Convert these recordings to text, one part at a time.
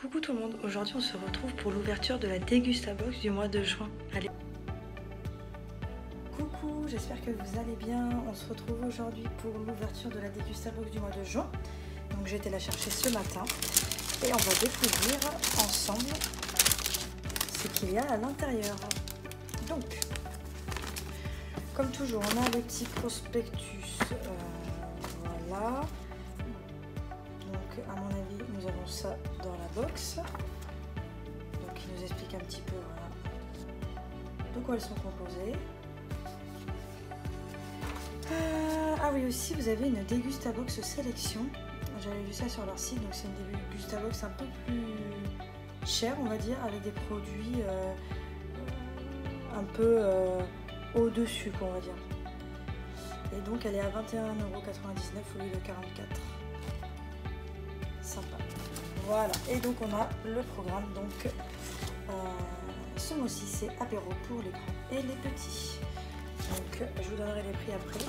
Coucou tout le monde, aujourd'hui on se retrouve pour l'ouverture de la Dégustabox du mois de juin. Allez. Coucou, j'espère que vous allez bien. On se retrouve aujourd'hui pour l'ouverture de la Dégustabox du mois de juin. Donc j'ai été la chercher ce matin et on va découvrir ensemble ce qu'il y a à l'intérieur. Donc, comme toujours, on a le petit prospectus. Voilà. Donc à mon avis, nous avons ça dans la box. Donc il nous explique un petit peu voilà, de quoi elles sont composées. Ah oui, aussi vous avez une Dégustabox sélection. J'avais vu ça sur leur site, donc c'est une Dégustabox un peu plus chère, on va dire, avec des produits un peu au-dessus, on va dire. Et donc elle est à 21,99 € au lieu de 44 €. Sympa. Voilà, et donc on a le programme. Donc ce mois-ci c'est apéro pour les grands et les petits. Donc je vous donnerai les prix après.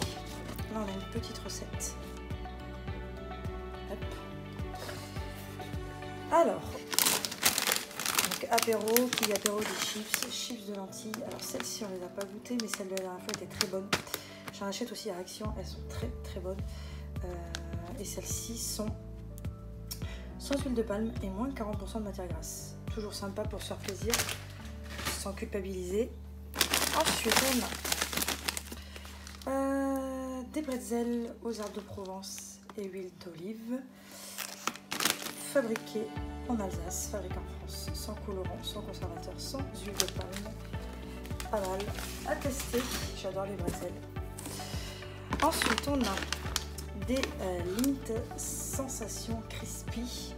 Là on a une petite recette. Hop. Alors, donc apéro, qui dit apéro des chips de lentilles. Alors celles-ci on les a pas goûtées, mais celles de la dernière fois étaient très bonnes. J'en achète aussi à Action, elles sont très très bonnes. Et celles-ci sont sans huile de palme et moins de 40% de matière grasse. Toujours sympa pour se faire plaisir, sans culpabiliser. Ensuite, on a des bretzels aux herbes de Provence et huile d'olive. Fabriqués en Alsace, fabriqués en France, sans colorant, sans conservateur, sans huile de palme. Pas mal à tester, j'adore les bretzels. Ensuite, on a des Lindt Sensation Crispy,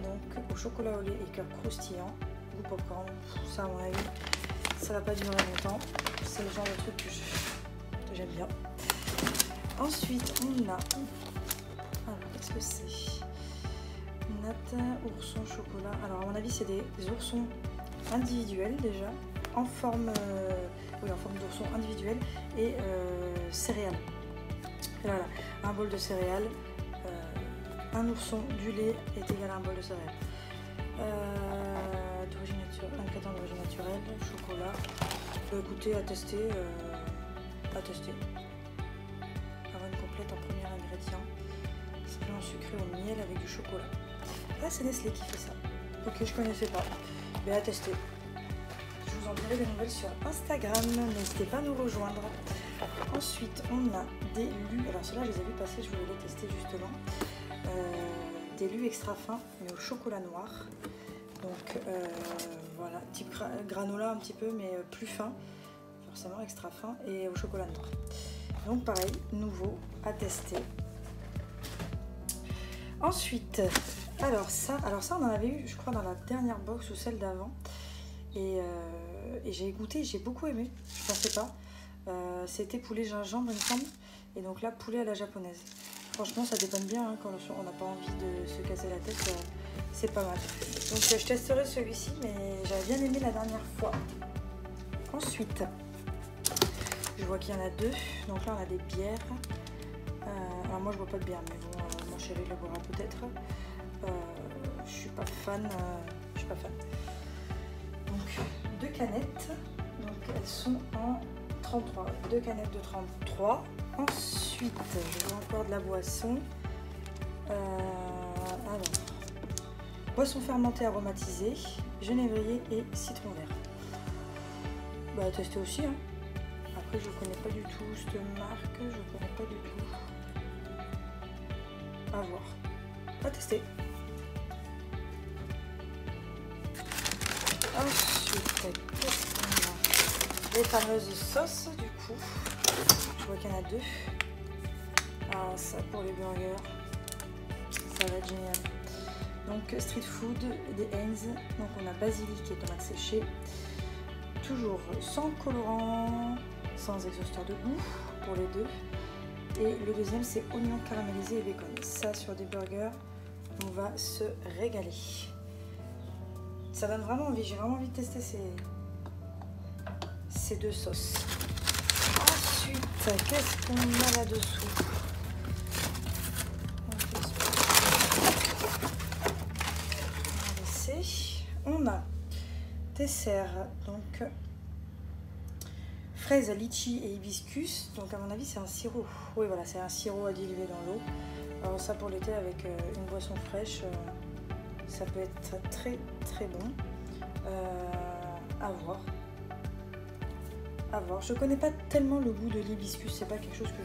donc au chocolat au lait et cœur croustillant, goût popcorn. Ça à mon avis, ça va pas durer longtemps. C'est le genre de truc que j'aime bien. Ensuite, on a, alors qu'est-ce que c'est? Nata ourson chocolat. Alors à mon avis, c'est des oursons individuels déjà, en forme, oui, en forme d'ourson individuel et céréales. Et voilà, un bol de céréales, un ourson, du lait est égal à un bol de céréales. D'origine naturelle, ingrédients d'origine naturelle, chocolat. Goûter, à tester. Avoir une complète en premier ingrédient. Simplement sucré au miel avec du chocolat. Ah, c'est Nestlé qui fait ça. Ok, je connaissais pas. Mais à tester. Je vous en dirai des nouvelles sur Instagram. N'hésitez pas à nous rejoindre. Ensuite, on a des lus. Alors ceux-là, je les ai vus passer, je voulais les tester justement. Des lus extra fins, mais au chocolat noir. Donc voilà, type granola un petit peu, mais plus fin. Forcément extra fin et au chocolat noir. Donc pareil, nouveau à tester. Ensuite, alors ça on en avait eu, je crois, dans la dernière box ou celle d'avant. Et j'ai goûté, j'ai beaucoup aimé. Je pensais pas. C'était poulet gingembre il me semble, et donc là poulet à la japonaise. Franchement ça dépanne bien hein, quand on n'a pas envie de se casser la tête, c'est pas mal. Donc je testerai celui-ci, mais j'avais bien aimé la dernière fois. Ensuite je vois qu'il y en a deux, donc là on a des bières. Alors moi je bois pas de bière, mais bon mon chéri le boira peut-être. Je suis pas fan, donc deux canettes, donc elles sont en 33, deux canettes de 33. Ensuite, je vois encore de la boisson. Alors, boisson fermentée aromatisée, genévrier et citron vert. Bah, à tester aussi. Hein. Après, je ne connais pas du tout cette marque, je ne connais pas du tout. À voir. À tester. Ensuite, qu'est-ce qu'on a? Les fameuses sauces du coup, je vois qu'il y en a deux. Ah, ça pour les burgers, ça va être génial. Donc street food des Heinz, donc on a basilic et tomates séchées, toujours sans colorant, sans exhausteur de goût pour les deux. Et le deuxième c'est oignon caramélisé et bacon. Ça sur des burgers, on va se régaler. Ça donne vraiment envie, j'ai vraiment envie de tester ces deux sauces. Ensuite, qu'est-ce qu'on a là-dessous? testé. On a Tesser, donc fraise, litchi et hibiscus. Donc à mon avis c'est un sirop. Oui voilà, c'est un sirop à diluer dans l'eau. Alors ça pour l'été avec une boisson fraîche, ça peut être très très bon. À voir. À voir. Je connais pas tellement le goût de l'hibiscus, c'est pas quelque chose que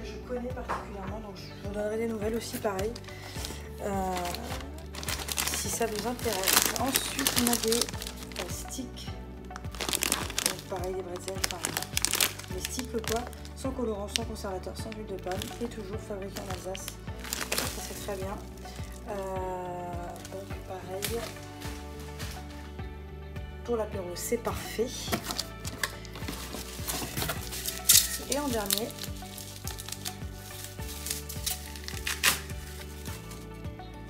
je connais particulièrement, donc je vous donnerai des nouvelles aussi pareil. Si ça vous intéresse. Ensuite on a des sticks. Donc pareil des bretzels, enfin des sticks quoi, sans colorant, sans conservateur, sans huile de palme, et toujours fabriqué en Alsace. Ça c'est très bien. Donc pareil. Pour l'apéro c'est parfait. Et en dernier,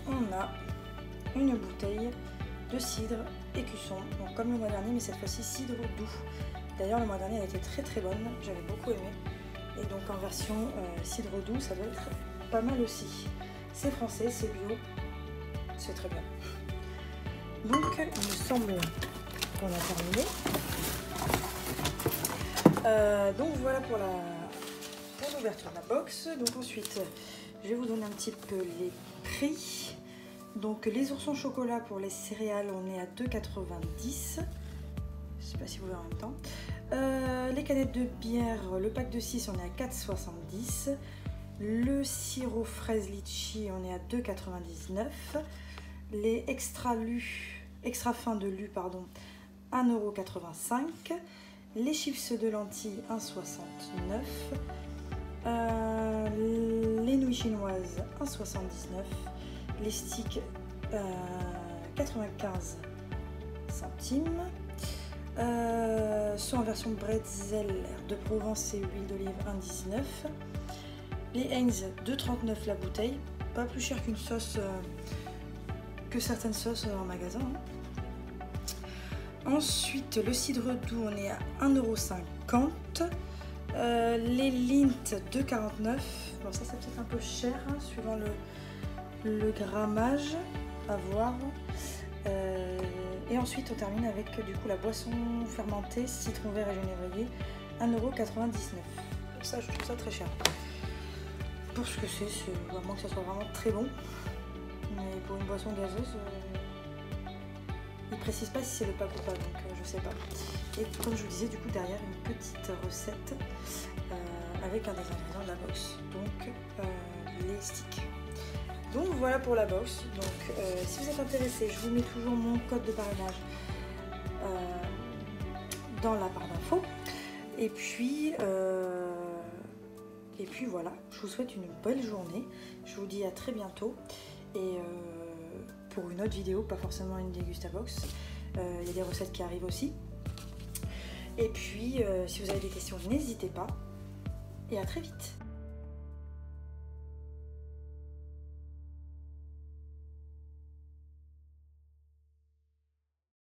on a une bouteille de cidre écusson, donc comme le mois dernier, mais cette fois-ci cidre doux. D'ailleurs le mois dernier elle était très très bonne, j'avais beaucoup aimé. Et donc en version cidre doux, ça doit être pas mal aussi. C'est français, c'est bio, c'est très bien. Donc il me semble qu'on a terminé. Donc voilà pour l'ouverture de la box. Donc ensuite, je vais vous donner un petit peu les prix. Donc les oursons chocolat pour les céréales, on est à 2,90. Je sais pas si vous voyez en même temps. Les canettes de bière, le pack de 6, on est à 4,70. Le sirop fraise litchi, on est à 2,99. Les extra fins de lu, pardon, 1,85 €. Les chips de lentilles, 1,69 €. Les nouilles chinoises, 1,79 €. Les sticks, 95 centimes. Sont en version bretzel de Provence et huile d'olive, 1,19 €. Les Heinz, 2,39 € la bouteille. Pas plus cher qu'une sauce, que certaines sauces en magasin. Ensuite, le cidre doux, on est à 1,50 €. Les Lindt, 2,49 €. Bon, ça c'est peut-être un peu cher, hein, suivant le grammage, à voir. Et ensuite, on termine avec du coup la boisson fermentée, citron vert et genévrier, 1,99 €. Ça, je trouve ça très cher. Pour ce que c'est, à moins que ça soit vraiment très bon. Mais pour une boisson gazeuse, il ne précise pas si c'est le pack ou pas, donc je sais pas. Et comme je vous disais, du coup derrière une petite recette avec un des ingrédients de la box, donc les sticks. Donc voilà pour la box. Donc si vous êtes intéressé, je vous mets toujours mon code de parrainage dans la barre d'infos. Et puis voilà, je vous souhaite une belle journée. Je vous dis à très bientôt. Et pour une autre vidéo, pas forcément une Dégustabox. Il y a des recettes qui arrivent aussi. Et puis, si vous avez des questions, n'hésitez pas. Et à très vite.